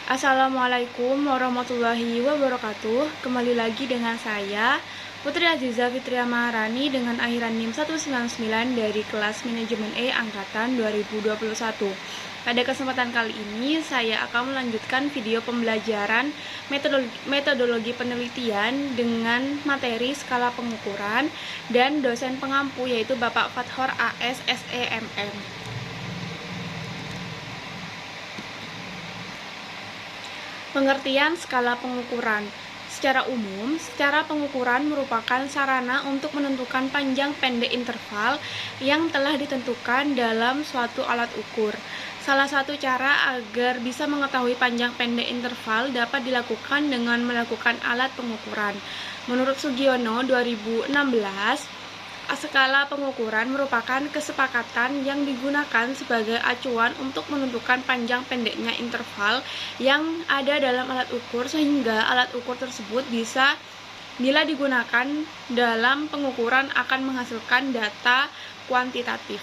Assalamualaikum warahmatullahi wabarakatuh. Kembali lagi dengan saya Putri Aziza Fitria Maharani dengan akhiran NIM 199 dari kelas Manajemen E Angkatan 2021. Pada kesempatan kali ini saya akan melanjutkan video pembelajaran metodologi penelitian dengan materi skala pengukuran dan dosen pengampu yaitu Bapak Fathor AS SEMM. Pengertian skala pengukuran. Secara umum, skala pengukuran merupakan sarana untuk menentukan panjang pendek interval yang telah ditentukan dalam suatu alat ukur. Salah satu cara agar bisa mengetahui panjang pendek interval dapat dilakukan dengan melakukan alat pengukuran. Menurut Sugiono 2016, skala pengukuran merupakan kesepakatan yang digunakan sebagai acuan untuk menentukan panjang pendeknya interval yang ada dalam alat ukur sehingga alat ukur tersebut bisa bila digunakan dalam pengukuran akan menghasilkan data kuantitatif.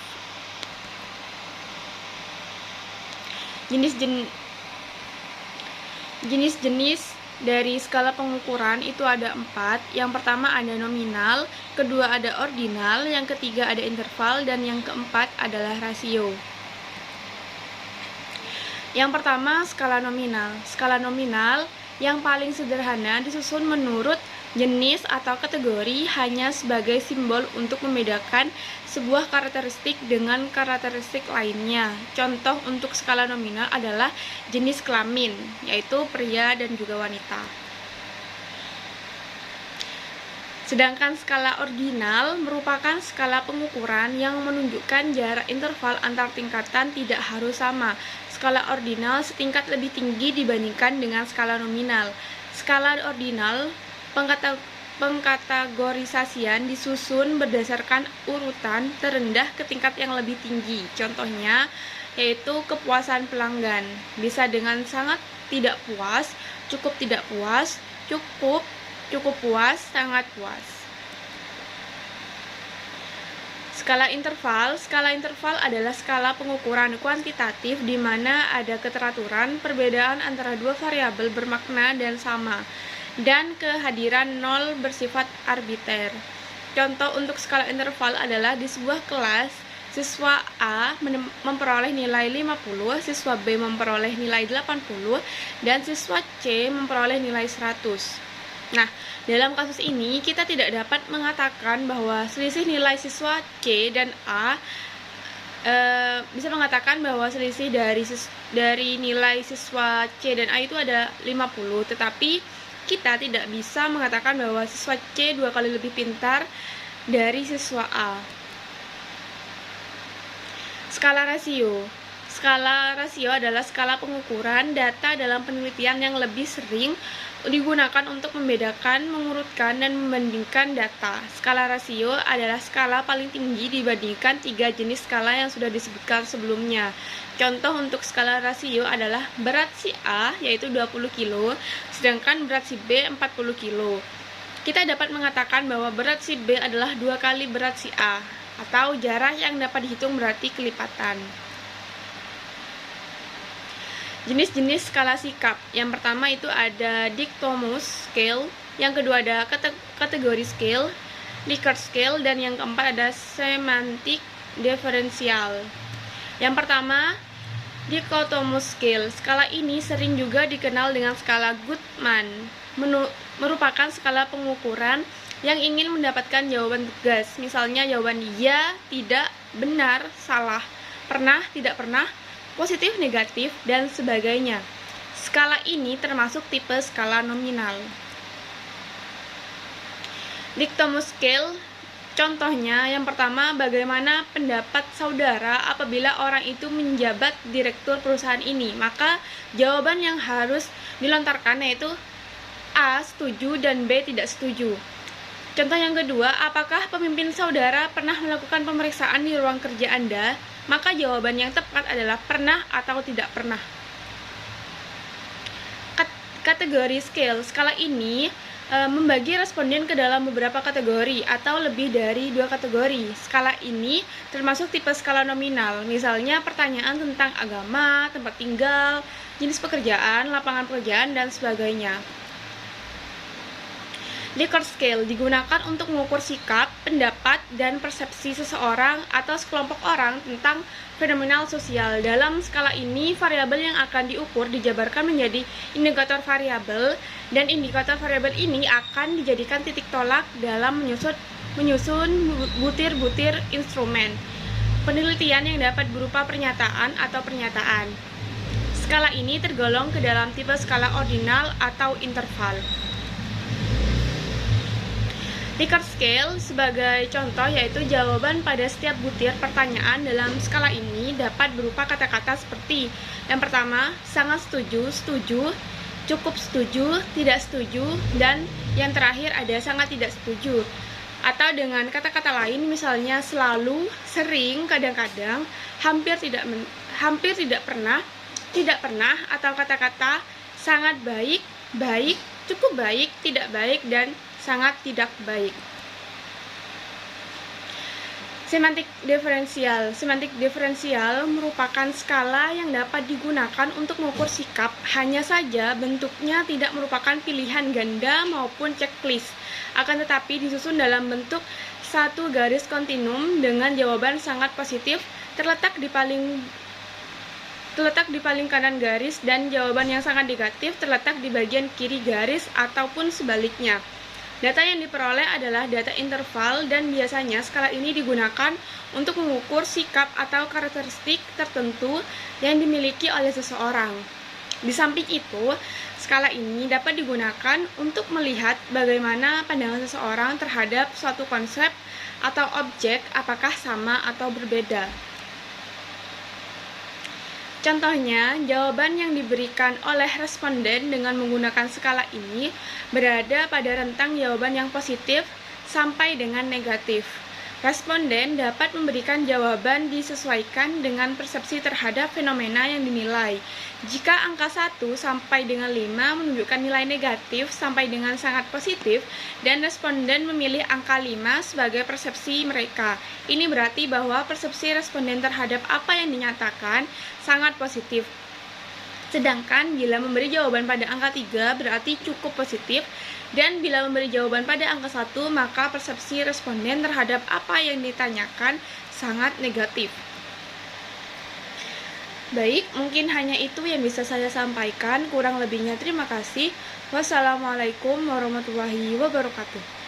Jenis-jenis dari skala pengukuran itu ada 4. Yang pertama ada nominal, kedua ada ordinal, yang ketiga ada interval, dan yang keempat adalah rasio. Yang pertama skala nominal. Skala nominal yang paling sederhana disusun menurut jenis atau kategori hanya sebagai simbol untuk membedakan sebuah karakteristik dengan karakteristik lainnya. Contoh untuk skala nominal adalah jenis kelamin, yaitu pria dan juga wanita. Sedangkan skala ordinal merupakan skala pengukuran yang menunjukkan jarak interval antar tingkatan tidak harus sama. Skala ordinal setingkat lebih tinggi dibandingkan dengan skala nominal. Skala ordinal pengkategorisasian disusun berdasarkan urutan terendah ke tingkat yang lebih tinggi. Contohnya yaitu kepuasan pelanggan. Bisa dengan sangat tidak puas, cukup tidak puas, cukup puas, sangat puas. Skala interval adalah skala pengukuran kuantitatif di mana ada keteraturan perbedaan antara dua variabel bermakna dan sama, dan kehadiran nol bersifat arbiter. Contoh untuk skala interval adalah di sebuah kelas, siswa A memperoleh nilai 50, siswa B memperoleh nilai 80, dan siswa C memperoleh nilai 100. Nah, dalam kasus ini kita tidak dapat mengatakan bahwa selisih nilai siswa C dan A bisa mengatakan bahwa selisih dari nilai siswa C dan A itu ada 50, tetapi kita tidak bisa mengatakan bahwa siswa C 2 kali lebih pintar dari siswa A. Skala rasio. Skala rasio adalah skala pengukuran data dalam penelitian yang lebih sering digunakan untuk membedakan, mengurutkan, dan membandingkan data. Skala rasio adalah skala paling tinggi dibandingkan 3 jenis skala yang sudah disebutkan sebelumnya. Contoh untuk skala rasio adalah berat si A yaitu 20 kg, sedangkan berat si B 40 kg. Kita dapat mengatakan bahwa berat si B adalah 2 kali berat si A, atau jarak yang dapat dihitung berarti kelipatan. Jenis-jenis skala sikap. Yang pertama itu ada Dictmus scale, yang kedua ada kategori scale, Likert scale, dan yang keempat ada semantic differential. Yang pertama, Dictmus scale. Skala ini sering juga dikenal dengan skala Goodman. Merupakan skala pengukuran yang ingin mendapatkan jawaban tegas. Misalnya jawaban ya, tidak, benar, salah, pernah, tidak pernah, positif, negatif, dan sebagainya. Skala ini termasuk tipe skala nominal. Dictmus scale, contohnya yang pertama, bagaimana pendapat saudara apabila orang itu menjabat direktur perusahaan ini? Maka jawaban yang harus dilontarkan yaitu A setuju dan B tidak setuju. Contoh yang kedua, apakah pemimpin saudara pernah melakukan pemeriksaan di ruang kerja Anda? Maka jawaban yang tepat adalah pernah atau tidak pernah. Kategori scale. Skala ini membagi responden ke dalam beberapa kategori atau lebih dari 2 kategori. Skala ini termasuk tipe skala nominal, misalnya pertanyaan tentang agama, tempat tinggal, jenis pekerjaan, lapangan pekerjaan, dan sebagainya. Likert scale digunakan untuk mengukur sikap, pendapat, dan persepsi seseorang atau sekelompok orang tentang fenomenal sosial. Dalam skala ini, variabel yang akan diukur dijabarkan menjadi indikator variabel, dan indikator variabel ini akan dijadikan titik tolak dalam menyusun butir-butir instrumen penelitian yang dapat berupa pernyataan atau pernyataan. Skala ini tergolong ke dalam tipe skala ordinal atau interval. Likert scale sebagai contoh yaitu jawaban pada setiap butir pertanyaan dalam skala ini dapat berupa kata-kata seperti yang pertama, sangat setuju, setuju, cukup setuju, tidak setuju, dan yang terakhir ada sangat tidak setuju. Atau dengan kata-kata lain misalnya selalu, sering, kadang-kadang, hampir tidak pernah, tidak pernah, atau kata-kata sangat baik, baik, cukup baik, tidak baik, dan sangat tidak baik. Semantik diferensial. Semantik diferensial merupakan skala yang dapat digunakan untuk mengukur sikap, hanya saja bentuknya tidak merupakan pilihan ganda maupun checklist, akan tetapi disusun dalam bentuk satu garis kontinum dengan jawaban sangat positif terletak di paling kanan garis dan jawaban yang sangat negatif terletak di bagian kiri garis ataupun sebaliknya. Data yang diperoleh adalah data interval dan biasanya skala ini digunakan untuk mengukur sikap atau karakteristik tertentu yang dimiliki oleh seseorang. Di samping itu, skala ini dapat digunakan untuk melihat bagaimana pandangan seseorang terhadap suatu konsep atau objek, apakah sama atau berbeda. Contohnya, jawaban yang diberikan oleh responden dengan menggunakan skala ini berada pada rentang jawaban yang positif sampai dengan negatif. Responden dapat memberikan jawaban disesuaikan dengan persepsi terhadap fenomena yang dinilai. Jika angka 1 sampai dengan 5 menunjukkan nilai negatif sampai dengan sangat positif, dan responden memilih angka 5 sebagai persepsi mereka. Ini berarti bahwa persepsi responden terhadap apa yang dinyatakan sangat positif. Sedangkan bila memberi jawaban pada angka 3 berarti cukup positif, dan bila memberi jawaban pada angka 1 maka persepsi responden terhadap apa yang ditanyakan sangat negatif. Baik, mungkin hanya itu yang bisa saya sampaikan. Kurang lebihnya terima kasih. Wassalamualaikum warahmatullahi wabarakatuh.